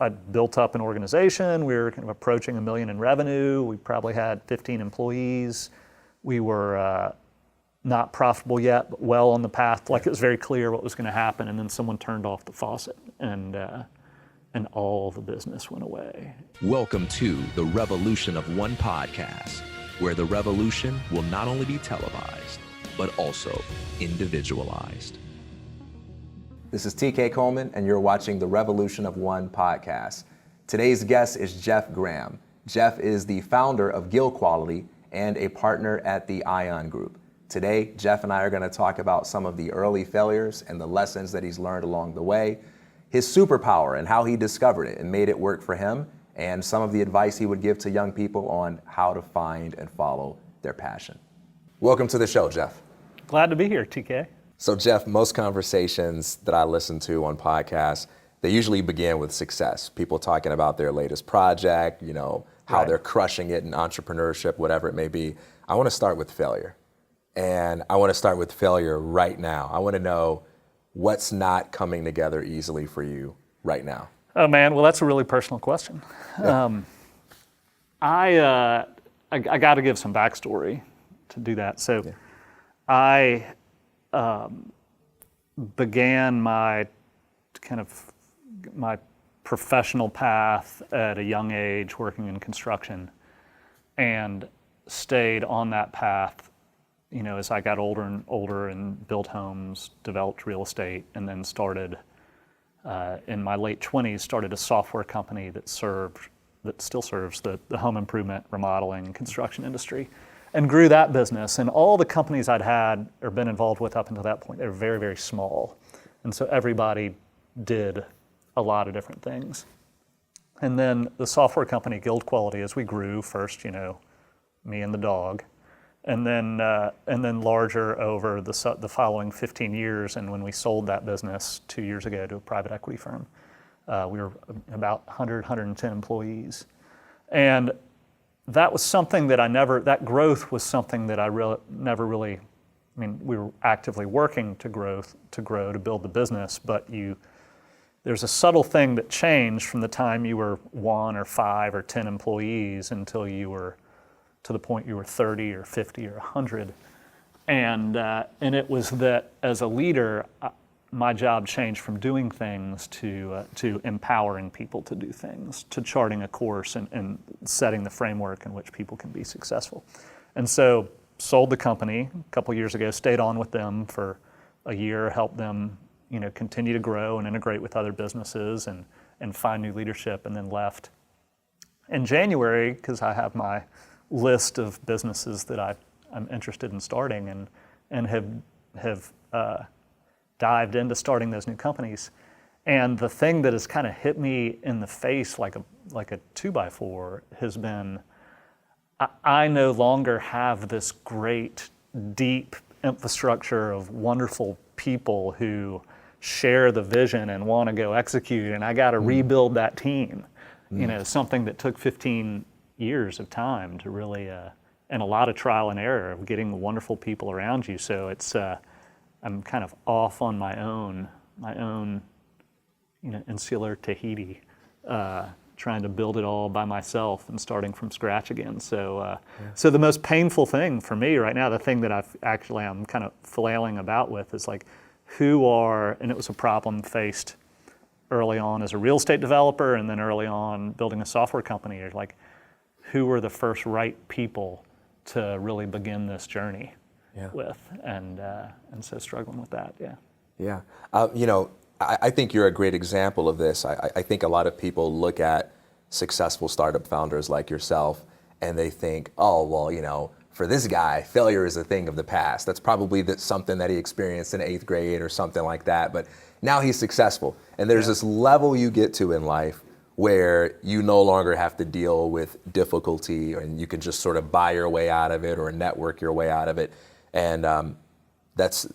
I'd built up an organization. We were kind of approaching $1 million in revenue. We probably had 15 employees. We were not profitable yet, but well on the path. Like, it was very clear what was going to happen. And then someone turned off the faucet, and all the business went away. Welcome to the Revolution of One podcast, where the revolution will not only be televised, but also individualized. This is TK Coleman, and you're watching the Revolution of One podcast. Today's guest is Geoff Graham. Geoff is the founder of Guild Quality and a partner at the Ion Group. Today, Geoff and I are going to talk about some of the early failures and the lessons that he's learned along the way, his superpower and how he discovered it and made it work for him, and some of the advice he would give to young people on how to find and follow their passion. Welcome to the show, Geoff. Glad to be here, TK. So, Geoff, most conversations that I listen to on podcasts, they usually begin with success. People talking about their latest project, how they're crushing it in entrepreneurship, whatever it may be. I want to start with failure. And I want to start with failure right now. I want to know what's not coming together easily for you right now. Oh, man. Well, that's a really personal question. Yeah. I got to give some backstory to do that. So I began my professional path at a young age working in construction, and stayed on that path, as I got older and older and built homes, developed real estate, and then started, in my late 20s, started a software company that still serves the home improvement, remodeling, construction industry, and grew that business. And all the companies I'd had or been involved with up until that point, they were very, very small. And so everybody did a lot of different things. And then the software company, Guild Quality, as we grew, first, me and the dog, and then larger over the following 15 years. And when we sold that business 2 years ago to a private equity firm, we were about 110 employees. And that was something that that growth was something that I never really, we were actively working to grow, to build the business, but there's a subtle thing that changed from the time you were 1 or 5 or 10 employees until you were to the point you were 30 or 50 or 100. And it was that as a leader, my job changed from doing things to empowering people to do things, to charting a course and setting the framework in which people can be successful. And so sold the company a couple years ago, stayed on with them for a year, helped them continue to grow and integrate with other businesses and find new leadership, and then left in January because I have my list of businesses that I'm interested in starting and have dived into starting those new companies. And the thing that has kind of hit me in the face like a 2x4 has been, I no longer have this great, deep infrastructure of wonderful people who share the vision and want to go execute, and I got to rebuild that team. Something that took 15 years of time to really, and a lot of trial and error of getting wonderful people around you. So it's, I'm kind of off on my own, insular Tahiti, trying to build it all by myself and starting from scratch again. So, so the most painful thing for me right now, the thing that I'm kind of flailing about with is like, and it was a problem faced early on as a real estate developer, and then early on building a software company. You're like, who were the first right people to really begin this journey with? And so struggling with that, Yeah. I think you're a great example of this. I think a lot of people look at successful startup founders like yourself and they think, oh, well, for this guy, failure is a thing of the past. That's probably something that he experienced in 8th grade or something like that. But now he's successful. And there's this level you get to in life where you no longer have to deal with difficulty, and you can just sort of buy your way out of it or network your way out of it. And that's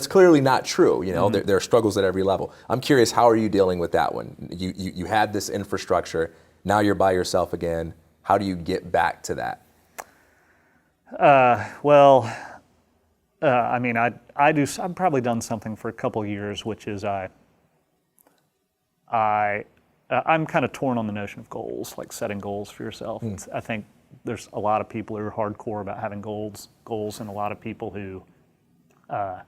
clearly not true. There are struggles at every level. I'm curious, how are you dealing with that one? You had this infrastructure, now you're by yourself again. How do you get back to that? I've probably done something for a couple years, which is I I'm kind of torn on the notion of goals, like setting goals for yourself. I think there's a lot of people who are hardcore about having goals, and a lot of people who are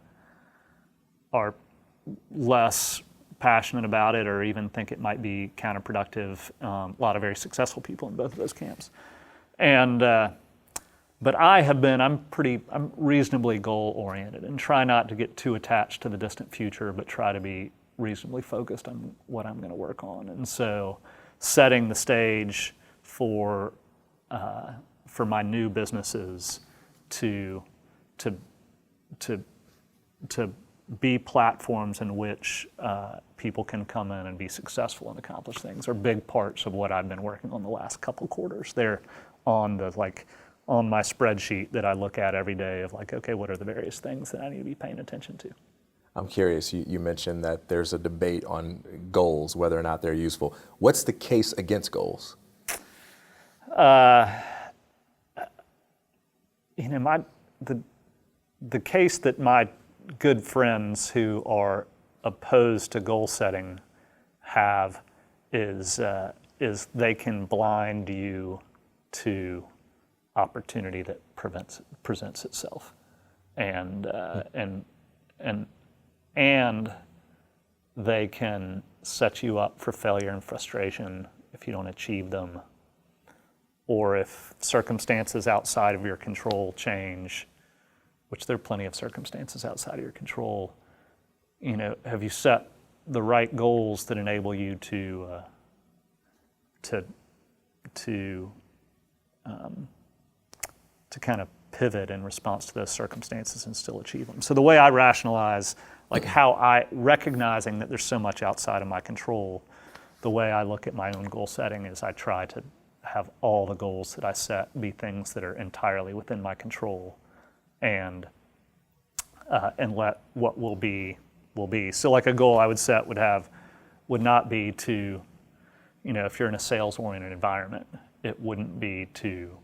less passionate about it or even think it might be counterproductive. A lot of very successful people in both of those camps. And but I'm reasonably goal oriented and try not to get too attached to the distant future, but try to be reasonably focused on what I'm going to work on. And so setting the stage for my new businesses to be platforms in which people can come in and be successful and accomplish things are big parts of what I've been working on the last couple quarters. They're on my spreadsheet that I look at every day of like, okay, what are the various things that I need to be paying attention to? I'm curious, you mentioned that there's a debate on goals, whether or not they're useful. What's the case against goals? The case that my good friends who are opposed to goal setting have is they can blind you to opportunity that presents itself, and they can set you up for failure and frustration if you don't achieve them, or if circumstances outside of your control change, which there are plenty of circumstances outside of your control. Have you set the right goals that enable you to kind of pivot in response to those circumstances and still achieve them? So the way I rationalize, recognizing that there's so much outside of my control, the way I look at my own goal setting is I try to have all the goals that I set be things that are entirely within my control, and let what will be. So like a goal I would set would not be to, if you're in a sales-oriented environment, it wouldn't be to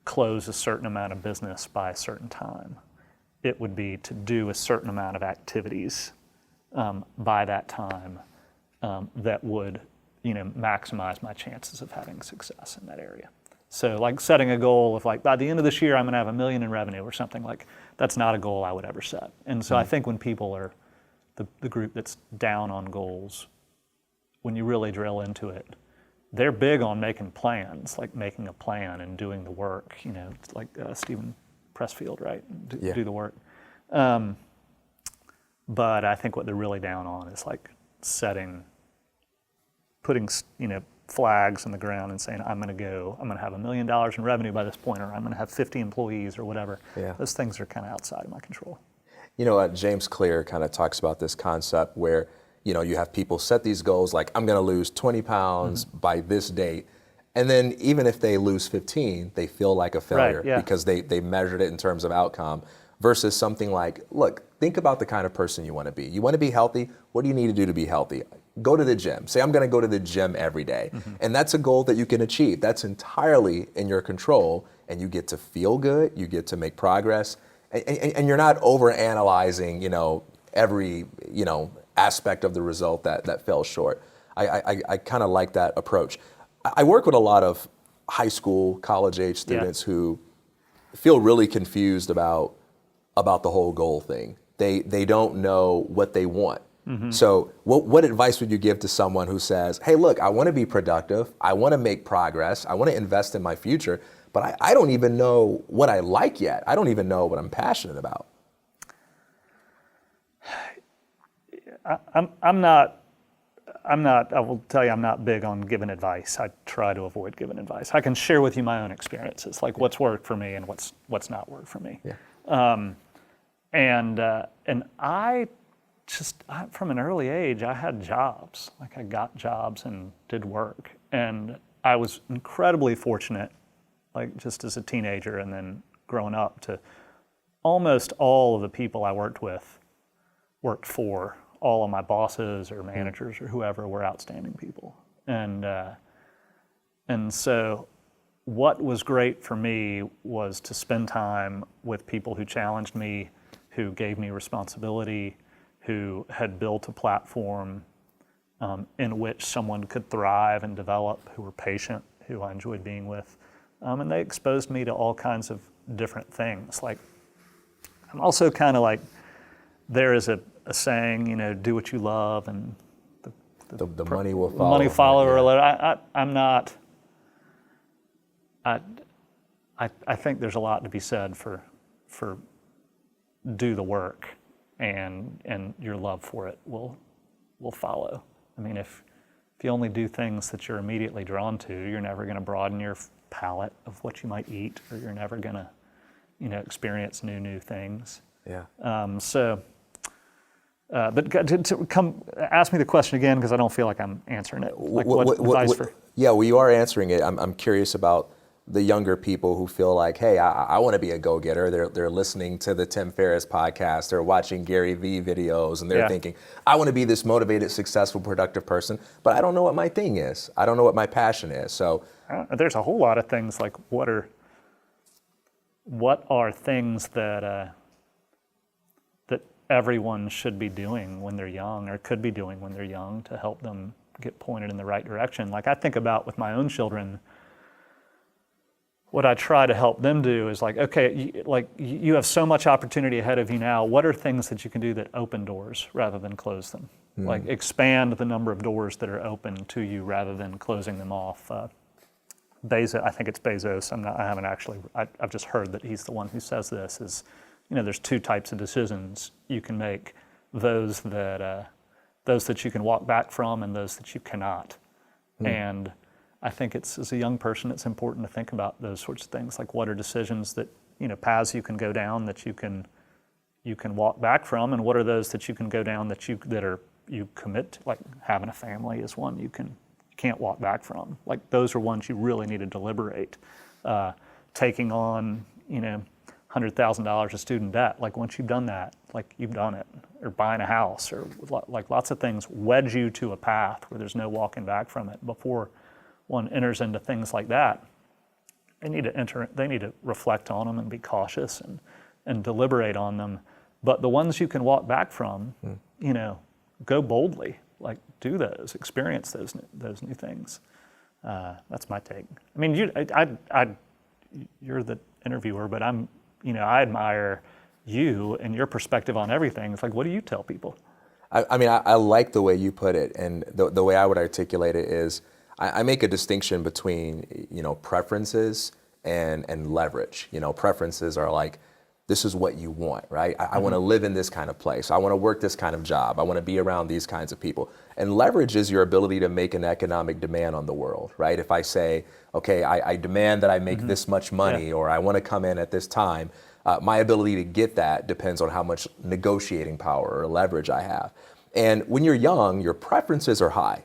close a certain amount of business by a certain time. It would be to do a certain amount of activities by that time that would, maximize my chances of having success in that area. So like setting a goal of like, by the end of this year, I'm going to have $1 million in revenue or something, like that's not a goal I would ever set. And so I think when people are the group that's down on goals, when you really drill into it, they're big on making plans, like making a plan and doing the work, it's like Stephen Pressfield, right? Do the work. But I think what they're really down on is like putting flags in the ground and saying, I'm going to have $1 million in revenue by this point, or I'm going to have 50 employees or whatever. Yeah. Those things are kind of outside of my control. James Clear kind of talks about this concept where, you have people set these goals like, I'm going to lose 20 pounds by this date. And then even if they lose 15, they feel like a failure because they measured it in terms of outcome, versus something like, look, think about the kind of person you want to be. You want to be healthy. What do you need to do to be healthy? Go to the gym. Say, I'm going to go to the gym every day. And that's a goal that you can achieve. That's entirely in your control. And you get to feel good. You get to make progress. And you're not overanalyzing, every, aspect of the result that fell short. I kind of like that approach. I work with a lot of high school, college age students who feel really confused about the whole goal thing. They don't know what they want. So what advice would you give to someone who says, hey, look, I want to be productive. I want to make progress. I want to invest in my future, but I don't even know what I like yet. I don't even know what I'm passionate about. I will tell you, I'm not big on giving advice. I try to avoid giving advice. I can share with you my own experiences, like what's worked for me and what's not worked for me. Yeah. And I from an early age, I had jobs. Like I got jobs and did work. And I was incredibly fortunate, like just as a teenager and then growing up, to almost all of the people I worked for, all of my bosses or managers or whoever were outstanding people. And so what was great for me was to spend time with people who challenged me, who gave me responsibility, who had built a platform in which someone could thrive and develop, who were patient, who I enjoyed being with. And they exposed me to all kinds of different things. Like, I'm also kind of like, there is a saying, do what you love and the money will follow. Money follow, right? or I'm not. I think there's a lot to be said for do the work, and your love for it will follow. I mean, if you only do things that you're immediately drawn to, you're never going to broaden your palette of what you might eat, or you're never going to, experience new things. Yeah. But to come ask me the question again, because I don't feel like I'm answering it. Like what advice for? Yeah, well, you are answering it. I'm curious about the younger people who feel like, hey, I want to be a go-getter. They're listening to the Tim Ferriss podcast. They're watching Gary Vee videos, and they're thinking, I want to be this motivated, successful, productive person, but I don't know what my thing is. I don't know what my passion is. So there's a whole lot of things like what are things that everyone should be doing when they're young, or could be doing when they're young, to help them get pointed in the right direction. Like, I think about with my own children, what I try to help them do is like, okay, you have so much opportunity ahead of you now. What are things that you can do that open doors rather than close them? Like, expand the number of doors that are open to you rather than closing them off. I think it's Bezos. I've just heard that he's the one who says this, is, there's two types of decisions you can make: those that you can walk back from, and those that you cannot. And I think as a young person, it's important to think about those sorts of things. Like, what are decisions that, paths you can go down that you can walk back from, and what are those that you can go down that you commit to? Like, having a family is one you can't walk back from. Like, those are ones you really need to deliberate. Taking on, $100,000 of student debt. Like, once you've done that, like, you've done it. Or buying a house, or like lots of things wedge you to a path where there's no walking back from it. Before one enters into things like that, they need to reflect on them and be cautious and deliberate on them. But the ones you can walk back from, go boldly. Like, do those, experience those new things. That's my take. I mean, you're the interviewer, but I admire you and your perspective on everything. It's like, what do you tell people? I like the way you put it, and the way I would articulate it is, I make a distinction between, preferences and leverage. Preferences are like, this is what you want, right? I want to live in this kind of place. I want to work this kind of job. I want to be around these kinds of people. And leverage is your ability to make an economic demand on the world, right? If I say, okay, I demand that I make this much money, or I want to come in at this time, my ability to get that depends on how much negotiating power or leverage I have. And when you're young, your preferences are high,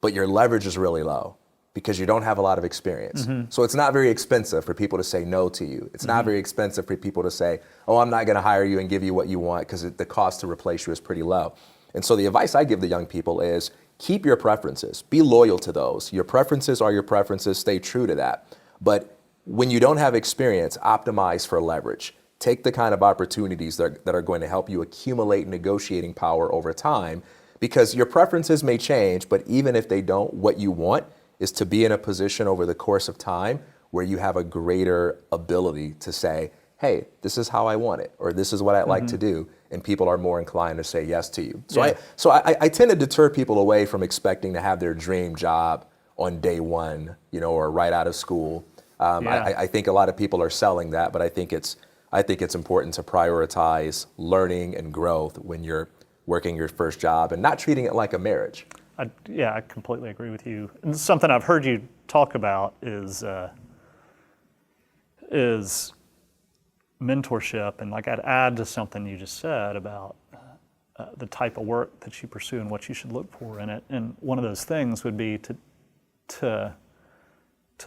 but your leverage is really low because you don't have a lot of experience. So it's not very expensive for people to say no to you. It's not very expensive for people to say, oh, I'm not going to hire you and give you what you want, because the cost to replace you is pretty low. And so the advice I give the young people is, keep your preferences. Be loyal to those. Your preferences are your preferences. Stay true to that. But when you don't have experience, optimize for leverage. Take the kind of opportunities that are going to help you accumulate negotiating power over time, because your preferences may change, but even if they don't, what you want is to be in a position over the course of time where you have a greater ability to say, hey, this is how I want it, or this is what I'd like to do, and people are more inclined to say yes to you. So I tend to deter people away from expecting to have their dream job on day one, or right out of school. I think a lot of people are selling that, but I think it's important to prioritize learning and growth when you're working your first job, and not treating it like a marriage. I completely agree with you. And something I've heard you talk about is mentorship, and like, I'd add to something you just said about the type of work that you pursue and what you should look for in it. And one of those things would be to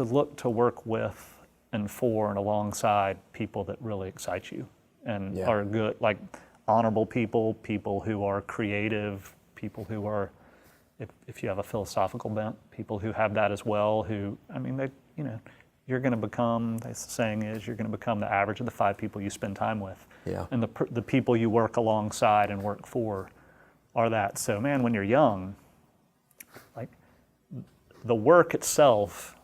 look to work with and for and alongside people that really excite you and are good, like honorable people who are creative, people who are, if you have a philosophical bent, people who have that as well, you're going to become, the saying is, you're going to become the average of the 5 people you spend time with. Yeah. And the people you work alongside and work for are that. So man, when you're young, the work itself,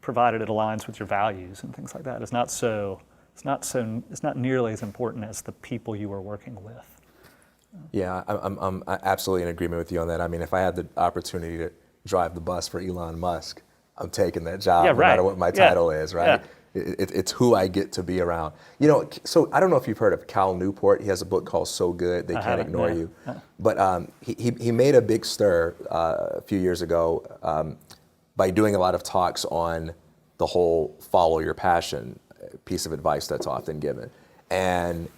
provided it aligns with your values and things like that, is not nearly as important as the people you are working with. Yeah, I'm absolutely in agreement with you on that. I mean, if I had the opportunity to drive the bus for Elon Musk, I'm taking that job, no matter what my title is, right? Yeah. It's who I get to be around. You know, so I don't know if you've heard of Cal Newport. He has a book called So Good They Can't Ignore You. But he made a big stir a few years ago by doing a lot of talks on the whole follow your passion piece of advice that's often given. And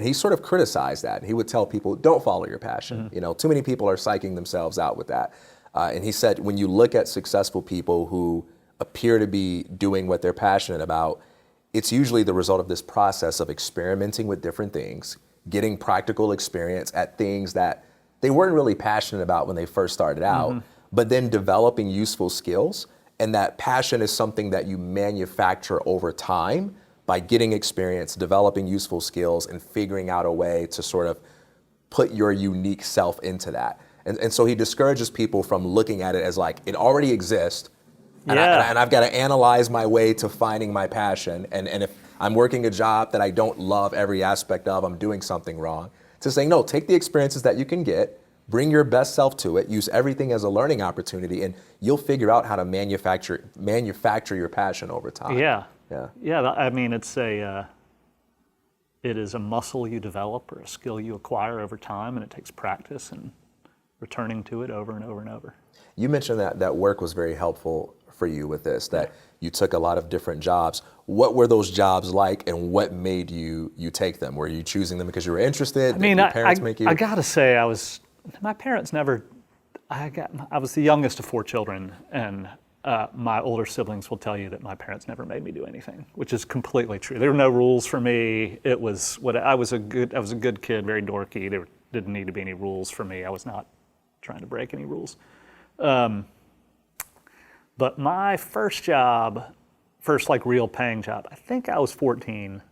he sort of criticized that. He would tell people, don't follow your passion. You know, too many people are psyching themselves out with that. And he said, when you look at successful people who appear to be doing what they're passionate about, it's usually the result of this process of experimenting with different things, getting practical experience at things that they weren't really passionate about when they first started out, but then developing useful skills. And that passion is something that you manufacture over time by getting experience, developing useful skills, and figuring out a way to sort of put your unique self into that. And so he discourages people from looking at it as like, it already exists, and I've got to analyze my way to finding my passion. And if I'm working a job that I don't love every aspect of, I'm doing something wrong. To saying, no, take the experiences that you can get, bring your best self to it, use everything as a learning opportunity, and you'll figure out how to manufacture your passion over time. Yeah. Yeah. I mean, it is a muscle you develop or a skill you acquire over time, and it takes practice and returning to it over and over and over. You mentioned that work was very helpful for you with this, that you took a lot of different jobs. What were those jobs like, and what made you take them? Were you choosing them because you were interested? I mean, Did your parents make you? I gotta say, my parents never, I was the youngest of 4 children, and my older siblings will tell you that my parents never made me do anything, which is completely true. There were no rules for me. It was I was a good kid, very dorky. There didn't need to be any rules for me. I was not trying to break any rules. But my first like real paying job, I think I was 14,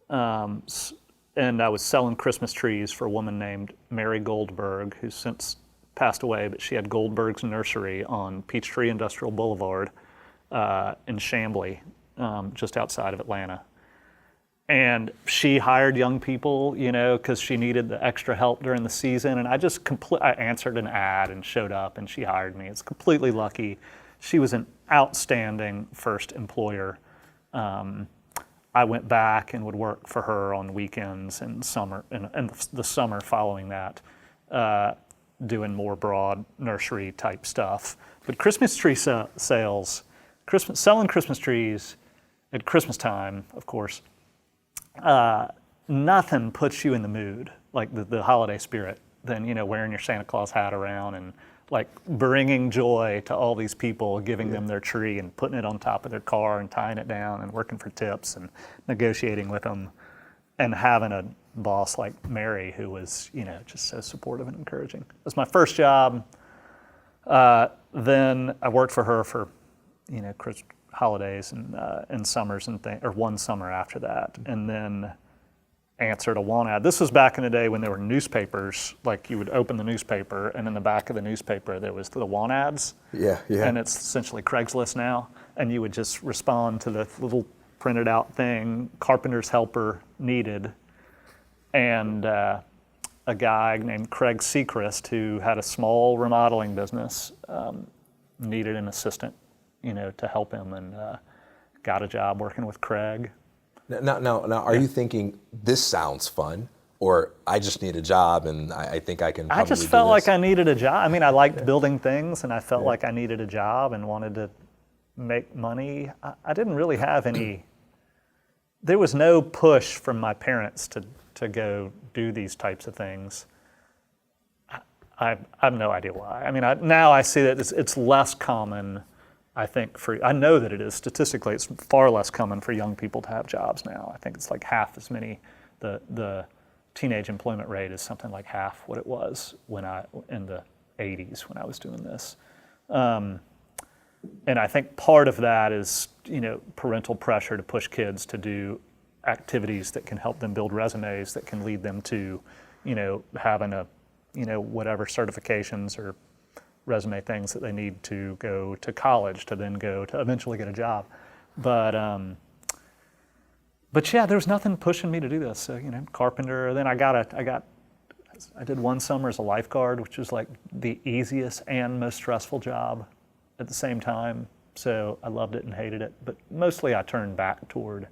and I was selling Christmas trees for a woman named Mary Goldberg, who's since passed away, but she had Goldberg's Nursery on Peachtree Industrial Boulevard in Chamblee, just outside of Atlanta. And she hired young people, you know, because she needed the extra help during the season. And I answered an ad and showed up, and she hired me. It's completely lucky. She was an outstanding first employer. I went back and would work for her on weekends and the summer following that, doing more broad nursery type stuff. But Christmas tree sales, selling Christmas trees at Christmas time, of course, nothing puts you in the mood like the holiday spirit than, you know, wearing your Santa Claus hat around and like bringing joy to all these people, giving them their tree and putting it on top of their car and tying it down and working for tips and negotiating with them, and having a boss like Mary who was, you know, just so supportive and encouraging. It was my first job. Then I worked for her for, you know, holidays and summers and or one summer after that, and then answered a want ad. This was back in the day when there were newspapers, like you would open the newspaper and in the back of the newspaper there was the want ads. Yeah. And it's essentially Craigslist now, and you would just respond to the little printed out thing, carpenter's helper needed, and a guy named Craig Seacrest, who had a small remodeling business, needed an assistant, you know, to help him, and got a job working with Craig. Now, are you thinking this sounds fun, or I just need a job and I think I can probably I just felt like I needed a job. I mean, I liked building things, and I felt like I needed a job and wanted to make money. I didn't really have any, there was no push from my parents to go do these types of things. I have no idea why. I mean, now I see that it's less common, I think, I know that it is statistically, it's far less common for young people to have jobs now. I think it's like half as many, the teenage employment rate is something like half what it was in the 80s when I was doing this. And I think part of that is, you know, parental pressure to push kids to do activities that can help them build resumes, that can lead them to, you know, having whatever certifications or resume things that they need to go to college to then go to eventually get a job. But yeah, there was nothing pushing me to do this. So, carpenter. Then I did one summer as a lifeguard, which was like the easiest and most stressful job at the same time. So I loved it and hated it. But mostly I turned back toward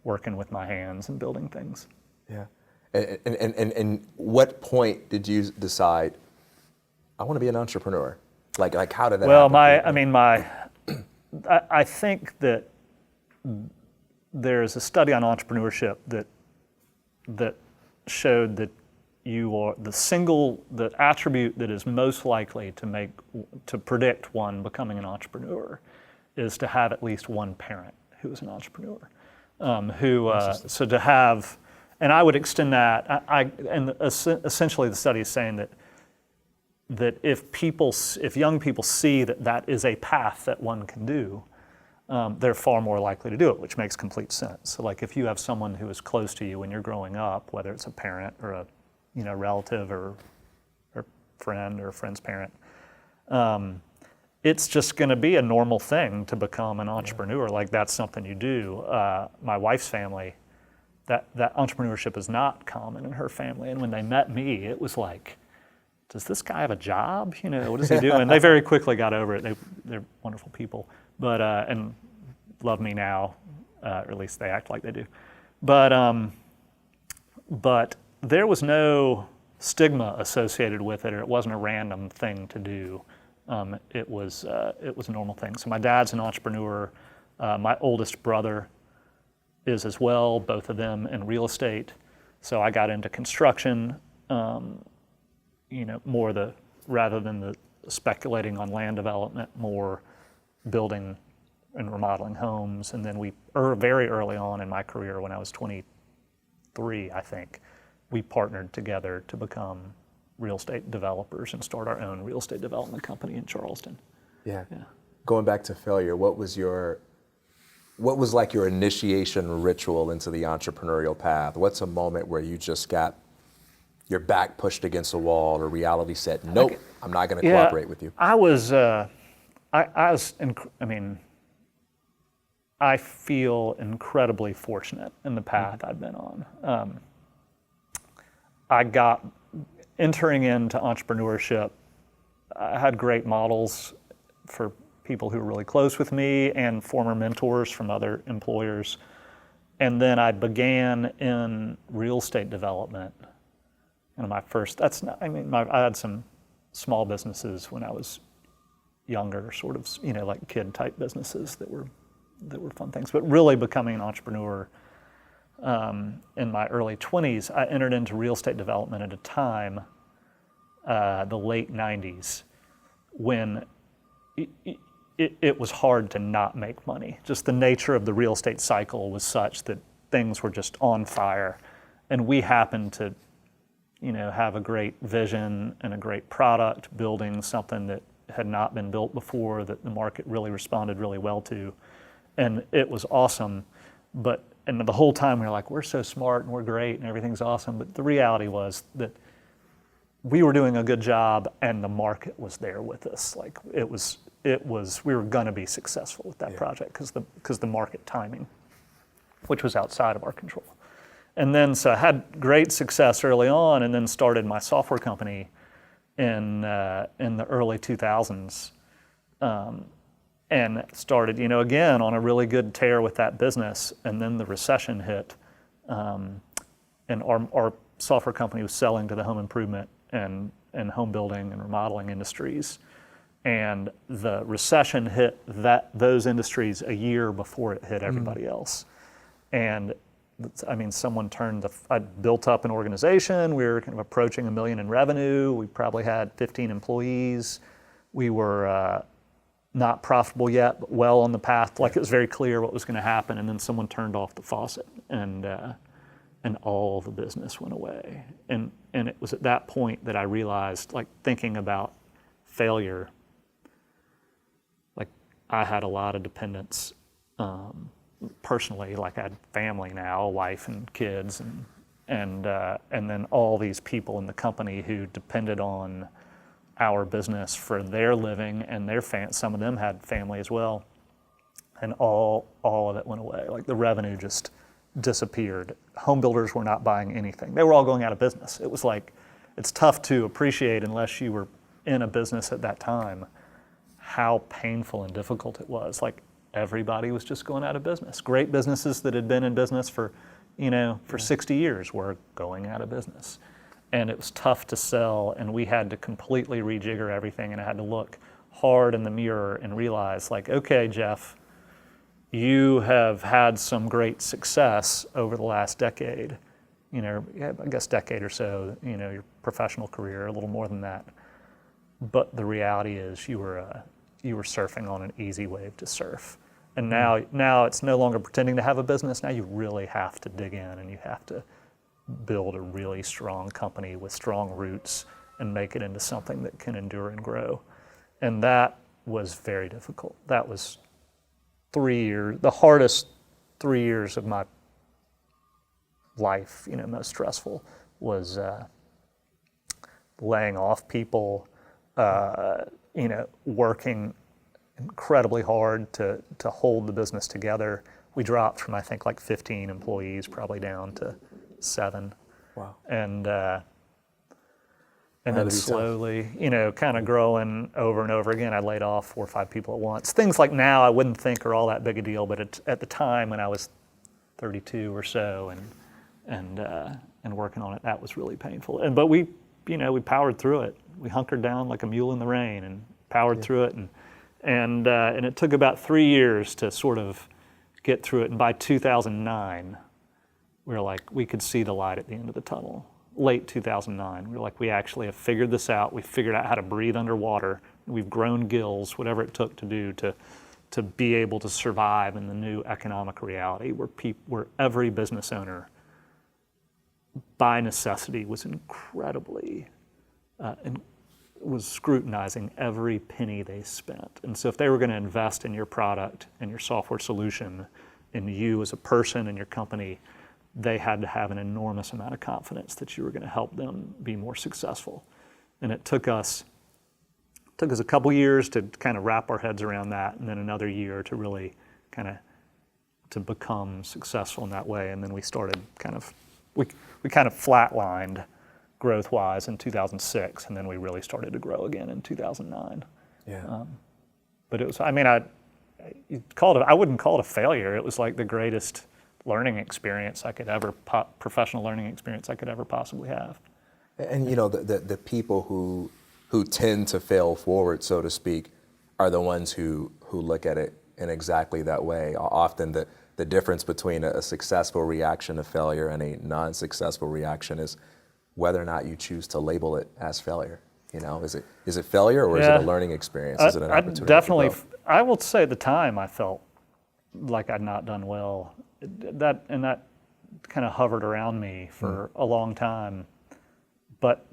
working with my hands and building things. Yeah. And what point did you decide, I want to be an entrepreneur? Like how did that happen? Well, I think that there's a study on entrepreneurship that showed that you are the attribute that is most likely to predict one becoming an entrepreneur is to have at least one parent who is an entrepreneur. So to have, and I would extend that. Essentially, the study is saying that if young people see that is a path that one can do, they're far more likely to do it, which makes complete sense. So, like if you have someone who is close to you when you're growing up, whether it's a parent or a relative or friend or a friend's parent, it's just going to be a normal thing to become an entrepreneur. Like that's something you do. My wife's family, that entrepreneurship is not common in her family. And when they met me, it was like, does this guy have a job? What is he doing? They very quickly got over it. They're wonderful people, but and love me now, or at least they act like they do. But there was no stigma associated with it, or it wasn't a random thing to do. It was a normal thing. So my dad's an entrepreneur. My oldest brother is as well, both of them in real estate. So I got into construction, rather than the speculating on land development, more building and remodeling homes. And then very early on in my career, when I was 23, I think, we partnered together to become real estate developers and start our own real estate development company in Charleston. Yeah. Going back to failure, what was like your initiation ritual into the entrepreneurial path? What's a moment where you just got your back pushed against a wall or reality said, nope, I'm not going to cooperate with you? I feel incredibly fortunate in the path I've been on. Entering into entrepreneurship, I had great models for people who were really close with me and former mentors from other employers. And then I began in real estate development. And I had some small businesses when I was younger, sort of, like kid type businesses that were fun things. But really becoming an entrepreneur in my early 20s, I entered into real estate development at a time, the late 90s, when it was hard to not make money. Just the nature of the real estate cycle was such that things were just on fire. And we happened to, have a great vision and a great product, building something that had not been built before, that the market really responded really well to. And it was awesome. And the whole time we were like, we're so smart and we're great and everything's awesome. But the reality was that we were doing a good job and the market was there with us. Like we were gonna be successful with that project because the market timing, which was outside of our control. And then, so I had great success early on and then started my software company in the early 2000s. And started, again, on a really good tear with that business. And then the recession hit, and our software company was selling to the home improvement and home building and remodeling industries. And the recession hit those industries a year before it hit everybody else. And I built up an organization. We were kind of approaching $1 million in revenue. We probably had 15 employees. We were not profitable yet, but well on the path. Like it was very clear what was going to happen. And then someone turned off the faucet, and all the business went away. And it was at that point that I realized, like thinking about failure, like I had a lot of dependence personally. Like I had family now, a wife and kids, and then all these people in the company who depended on our business for their living and their some of them had family as well. And all of it went away. Like the revenue just disappeared. Home builders were not buying anything. They were all going out of business. It was like, it's tough to appreciate unless you were in a business at that time, how painful and difficult it was. Like everybody was just going out of business. Great businesses that had been in business for 60 years were going out of business. And it was tough to sell, and we had to completely rejigger everything, and I had to look hard in the mirror and realize, like, okay, Geoff, you have had some great success over the last decade, I guess decade or so, your professional career, a little more than that. But the reality is you were surfing on an easy wave to surf. And now it's no longer pretending to have a business. Now you really have to dig in, and you have to build a really strong company with strong roots and make it into something that can endure and grow. And that was very difficult. That was 3 years, the hardest 3 years of my life, most stressful, was laying off people, working incredibly hard to hold the business together. We dropped from, I think, like 15 employees probably down to 7. Wow. And then slowly, kind of growing over and over again. I laid off 4 or 5 people at once. Things like now I wouldn't think are all that big a deal, but at the time when I was 32 or so and working on it, that was really painful. But we powered through it. We hunkered down like a mule in the rain and powered through it. And it took about 3 years to sort of get through it. And by 2009, we were like, we could see the light at the end of the tunnel. Late 2009, we were like, we actually have figured this out. We've figured out how to breathe underwater. We've grown gills, whatever it took to do to be able to survive in the new economic reality where every business owner, by necessity, was incredibly was scrutinizing every penny they spent. And so if they were going to invest in your product and your software solution, in you as a person and your company, they had to have an enormous amount of confidence that you were going to help them be more successful. And it took us a couple years to kind of wrap our heads around that, and then another year to really kind of to become successful in that way. And then we started we kind of flatlined growth-wise in 2006, and then we really started to grow again in 2009. Yeah. But it was, I wouldn't call it a failure. It was like the greatest learning experience I could ever, professional learning experience I could ever possibly have. And the people who tend to fail forward, so to speak, are the ones who look at it in exactly that way. Often the difference between a successful reaction to failure and a non-successful reaction is whether or not you choose to label it as failure. Is it failure, or is it a learning experience? Is it an opportunity? Definitely, I will say at the time I felt like I'd not done well. That kind of hovered around me for a long time. But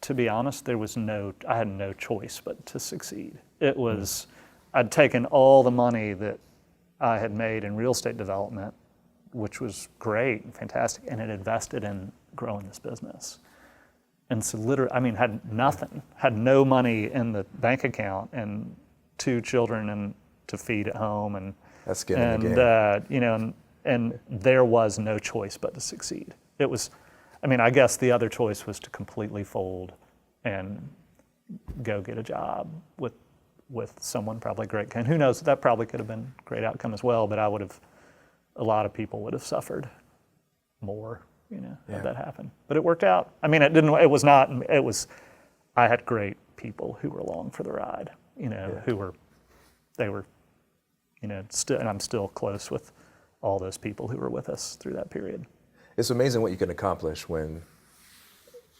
to be honest, I had no choice but to succeed. It was, I'd taken all the money that I had made in real estate development, which was great and fantastic, and had invested in growing this business. And so had nothing, had no money in the bank account, and 2 children to feed at home, and that's skin in the game. And there was no choice but to succeed. It was, I guess the other choice was to completely fold and go get a job with someone probably great. And who knows, that probably could have been a great outcome as well, but a lot of people would have suffered more, had that happened. But it worked out. I had great people who were along for the ride, still, and I'm still close with all those people who were with us through that period. It's amazing what you can accomplish when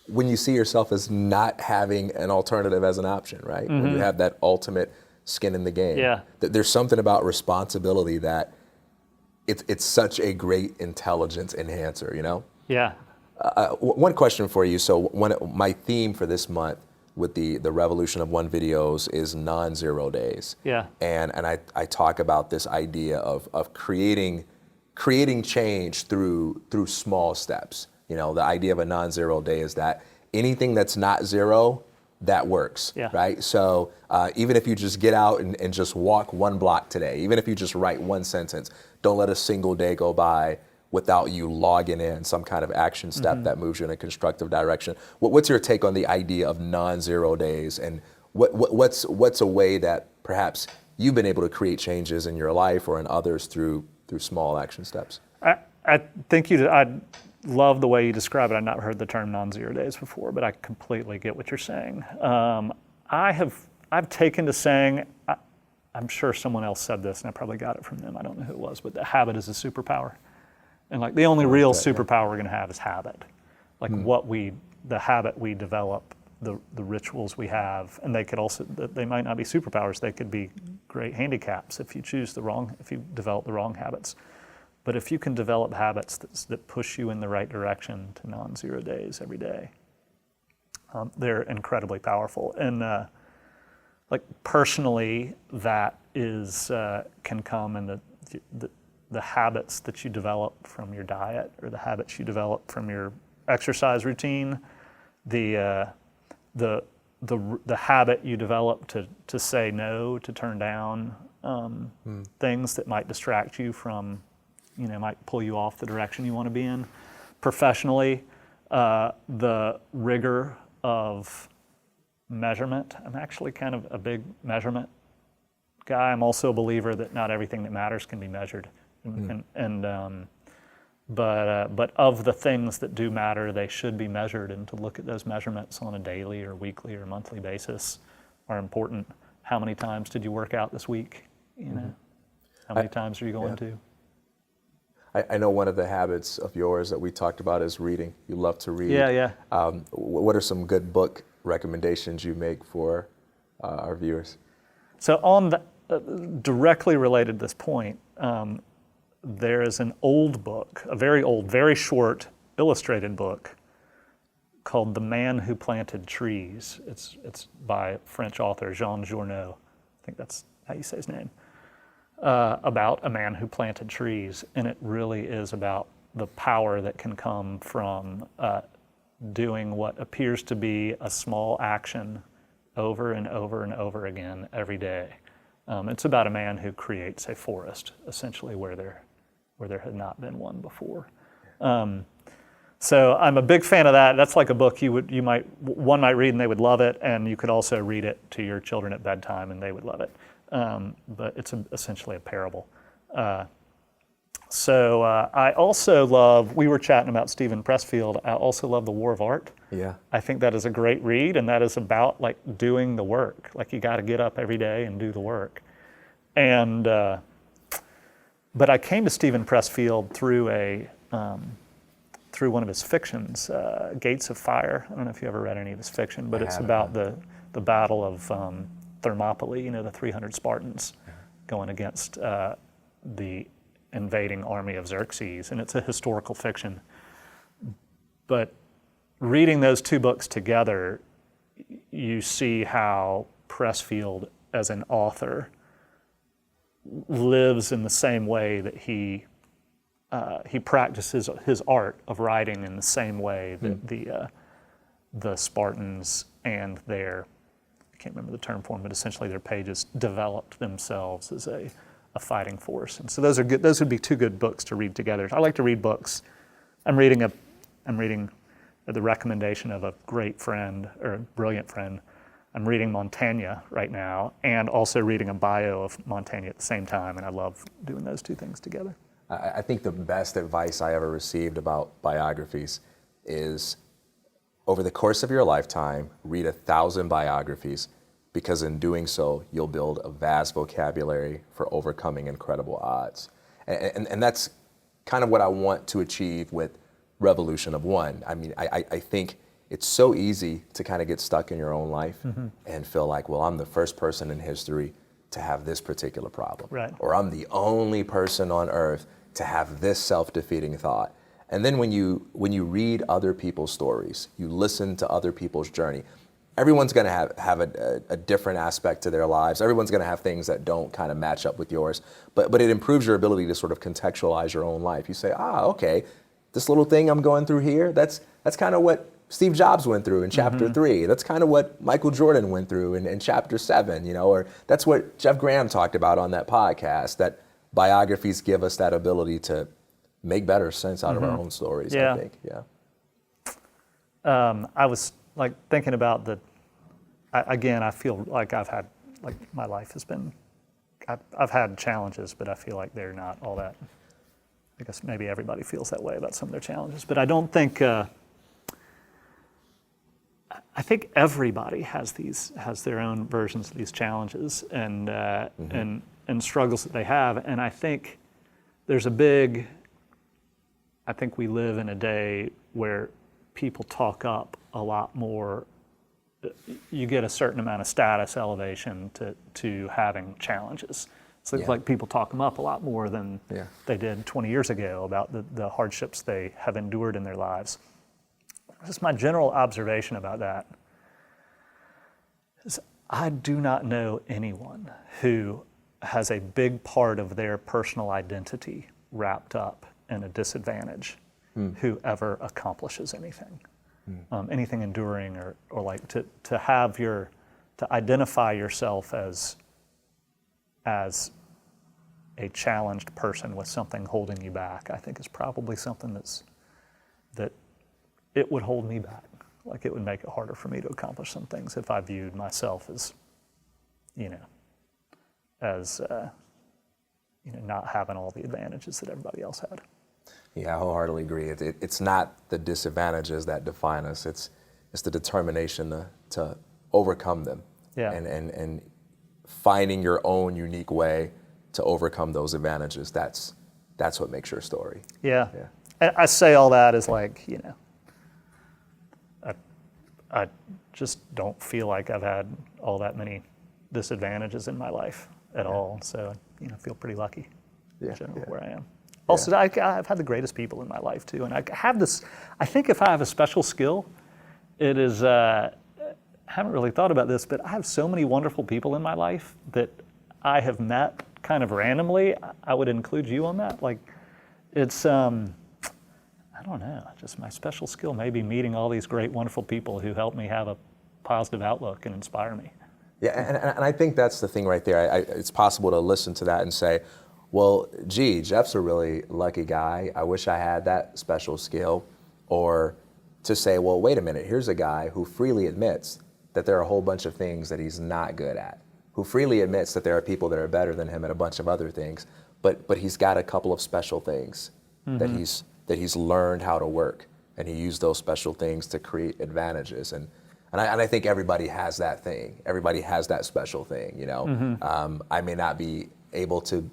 you see yourself as not having an alternative as an option, right? When you have that ultimate skin in the game. Yeah. There's something about responsibility that it's such a great intelligence enhancer, Yeah. One question for you. So my theme for this month with the Revolution of One videos is non-zero days. Yeah. And I talk about this idea of creating change through small steps. The idea of a non-zero day is that anything that's not zero that works, Yeah. right? So even if you just get out and just walk one block today, even if you just write one sentence, don't let a single day go by without you logging in some kind of action step that moves you in a constructive direction. What's your take on the idea of non-zero days, and what's a way that perhaps you've been able to create changes in your life or in others through small action steps? I think I love the way you describe it. I've not heard the term non-zero days before, but I completely get what you're saying. I've taken to saying, I'm sure someone else said this, and I probably got it from them. I don't know who it was, but the habit is a superpower. And like the only real superpower we're going to have is habit. Like the habit we develop, the rituals we have, and they might not be superpowers. They could be great handicaps if you develop the wrong habits. But if you can develop habits that push you in the right direction to non-zero days every day, they're incredibly powerful. And like personally, that is can come in the habits that you develop from your diet, or the habits you develop from your exercise routine, the habit you develop to say no, to turn down things that might distract you from, might pull you off the direction you want to be in. Professionally, the rigor of measurement. I'm actually kind of a big measurement guy. I'm also a believer that not everything that matters can be measured. But of the things that do matter, they should be measured, and to look at those measurements on a daily or weekly or monthly basis are important. How many times did you work out this week? How many times are you going to? I know one of the habits of yours that we talked about is reading. You love to read. Yeah. What are some good book recommendations you make for our viewers? So on directly related to this point, there is an old book, a very old, very short, illustrated book called The Man Who Planted Trees. It's by a French author, Jean Journeau. I think that's how you say his name. About a man who planted trees. And it really is about the power that can come from doing what appears to be a small action over and over and over again every day. It's about a man who creates a forest, essentially, where there had not been one before. So I'm a big fan of that. That's like a book one might read and they would love it, and you could also read it to your children at bedtime and they would love it. But it's essentially a parable. So I also love, we were chatting about Stephen Pressfield, I also love The War of Art. Yeah. I think that is a great read, and that is about like doing the work. Like you got to get up every day and do the work. And but I came to Stephen Pressfield through one of his fictions, Gates of Fire. I don't know if you ever read any of his fiction, but it's about the battle of Thermopylae, the 300 Spartans going against the invading army of Xerxes, and it's a historical fiction. But reading those two books together, you see how Pressfield, as an author, lives in the same way that he practices his art of writing in the same way that the Spartans and their, I can't remember the term for them, but essentially their pages developed themselves as a fighting force. And so those are good. Those would be two good books to read together. I like to read books. I'm reading at the recommendation of a great friend, or a brilliant friend. I'm reading Montaigne right now, and also reading a bio of Montaigne at the same time, and I love doing those two things together. I think the best advice I ever received about biographies is, over the course of your lifetime, read 1,000 biographies, because in doing so, you'll build a vast vocabulary for overcoming incredible odds. And that's kind of what I want to achieve with Revolution of One. I mean, I think it's so easy to kind of get stuck in your own life and feel like, well, I'm the first person in history to have this particular problem. Right. Or I'm the only person on earth to have this self-defeating thought. And then when you read other people's stories, you listen to other people's journey, everyone's going to have a different aspect to their lives. Everyone's going to have things that don't kind of match up with yours. But it improves your ability to sort of contextualize your own life. You say, okay, this little thing I'm going through here, that's kind of what Steve Jobs went through in chapter 3. That's kind of what Michael Jordan went through in chapter 7, you know, or that's what Geoff Graham talked about on that podcast, that biographies give us that ability to make better sense out of our own stories, I think. I was like thinking about I feel like I've had, like my life has been, I've had challenges, but I feel like they're not all that, I guess maybe everybody feels that way about some of their challenges, but I don't think, I think everybody has their own versions of these challenges and struggles that they have, and I think there's I think we live in a day where people talk up a lot more. You get a certain amount of status elevation to having challenges. So it's like people talk them up a lot more than they did 20 years ago about the hardships they have endured in their lives. Just my general observation about that is I do not know anyone who has a big part of their personal identity wrapped up in a disadvantage who ever accomplishes anything. Anything enduring or like to identify yourself as a challenged person with something holding you back, I think is probably something that it would hold me back. Like it would make it harder for me to accomplish some things if I viewed myself as, not having all the advantages that everybody else had. Yeah, I wholeheartly agree. It's not the disadvantages that define us. It's the determination to overcome them. Yeah. And finding your own unique way to overcome those advantages. That's what makes your story. Yeah. I say all that as like, I just don't feel like I've had all that many disadvantages in my life at all. So, I feel pretty lucky in general where I am. Also, I've had the greatest people in my life too. And I have this, I think if I have a special skill, it is, I haven't really thought about this, but I have so many wonderful people in my life that I have met kind of randomly. I would include you on that. Like it's, I don't know, just my special skill, maybe meeting all these great, wonderful people who help me have a positive outlook and inspire me. Yeah, and I think that's the thing right there. It's possible to listen to that and say, well, gee, Geoff's a really lucky guy. I wish I had that special skill. Or to say, well, wait a minute, here's a guy who freely admits that there are a whole bunch of things that he's not good at, who freely admits that there are people that are better than him at a bunch of other things, but he's got a couple of special things that he's learned how to work, and he used those special things to create advantages. And I think everybody has that thing. Everybody has that special thing, I may not be able to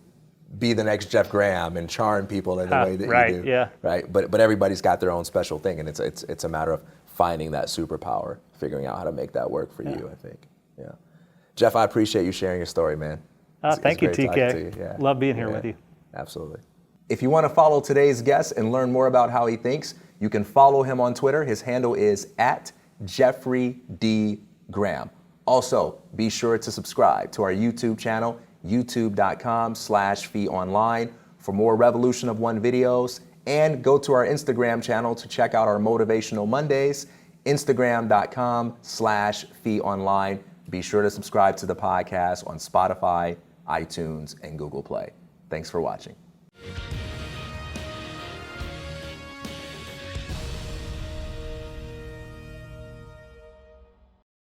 be the next Geoff Graham and charm people in the way that you do. Right. But everybody's got their own special thing, and it's a matter of finding that superpower, figuring out how to make that work for you, I think. Yeah. Geoff, I appreciate you sharing your story, man. Thank you, TK. Love being here with you. Absolutely. If you want to follow today's guest and learn more about how he thinks, you can follow him on Twitter. His handle is @JeffreyD.Graham. Also, be sure to subscribe to our YouTube channel, youtube.com/FeeOnline for more Revolution of One videos, and go to our Instagram channel to check out our Motivational Mondays, instagram.com/FeeOnline. Be sure to subscribe to the podcast on Spotify, iTunes, and Google Play. Thanks for watching.